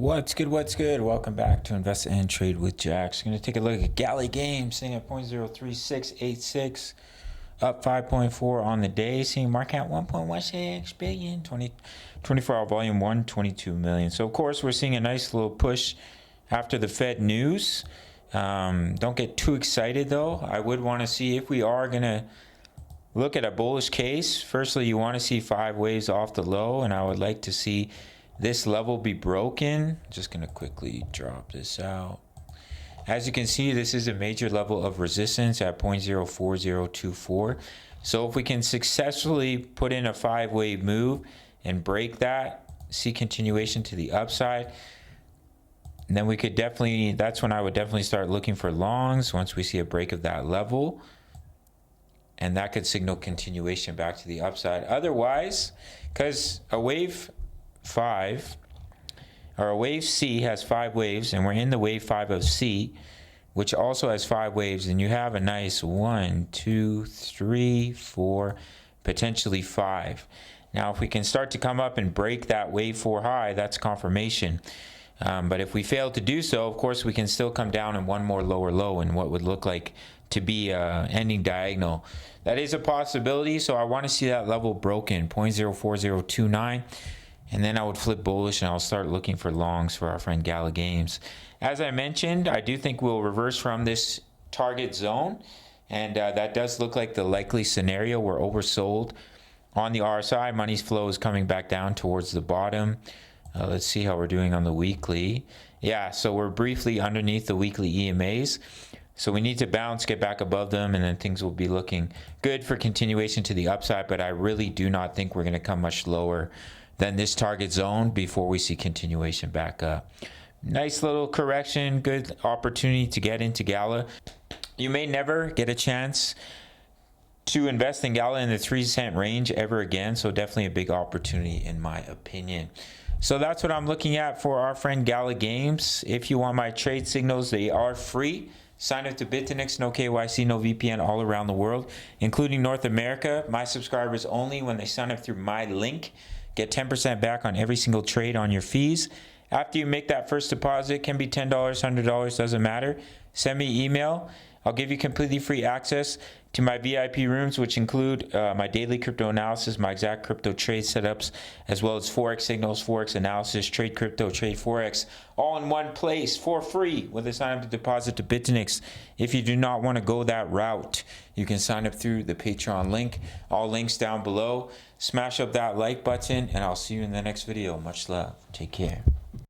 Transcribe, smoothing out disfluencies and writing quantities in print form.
What's good? What's good? Welcome back to Invest and Trade with Jax. Going to take a look at Gala Games, sitting at 0.03686, up 5.4 on the day, seeing market at 1.16 billion, 24-hour volume 122 million. So of course we're seeing a nice little push after the Fed news. Don't get too excited though. I would want to see if we are going to look at a bullish case. Firstly, you want to see 5 waves off the low, and I would like to see this level be broken. Just going to quickly drop this out. As you can see, this is a major level of resistance at 0.04024. So if we can successfully put in a 5-wave move and break that, see continuation to the upside, and then we could definitely, that's when I would definitely start looking for longs once we see a break of that level. And that could signal continuation back to the upside. Otherwise, because a wave 5 or a wave C has 5 waves, and we're in the wave 5 of C, which also has 5 waves, and you have a nice 1, 2, 3, 4, potentially 5. Now if we can start to come up and break that wave 4 high, that's confirmation. But if we fail to do so, of course we can still come down in one more lower low in what would look like to be ending diagonal. That is a possibility, so I want to see that level broken, 0.04029. And then I would flip bullish and I'll start looking for longs for our friend Gala Games. As I mentioned, I do think we'll reverse from this target zone. And that does look like the likely scenario. We're oversold on the RSI. Money's flow is coming back down towards the bottom. Let's see how we're doing on the weekly. Yeah, so we're briefly underneath the weekly EMAs. So we need to bounce, get back above them, and then things will be looking good for continuation to the upside. But I really do not think we're going to come much lower than this target zone before we see continuation back up. Nice little correction, good opportunity to get into Gala. You may never get a chance to invest in Gala in the 3-cent range ever again, so definitely a big opportunity in my opinion. So that's what I'm looking at for our friend Gala Games. If you want my trade signals, they are free. Sign up to BITUNIX, no KYC, no VPN, all around the world, including North America. My subscribers only, when they sign up through my link, get 10% back on every single trade on your fees. After you make that first deposit, can be $10, $100, doesn't matter. Send me email. I'll give you completely free access to my VIP rooms, which include my daily crypto analysis, my exact crypto trade setups, as well as Forex signals, Forex analysis, trade crypto, trade Forex, all in one place for free with a sign up to deposit to BITUNIX. If you do not want to go that route, you can sign up through the Patreon link. All links down below. Smash up that like button, and I'll see you in the next video. Much love. Take care.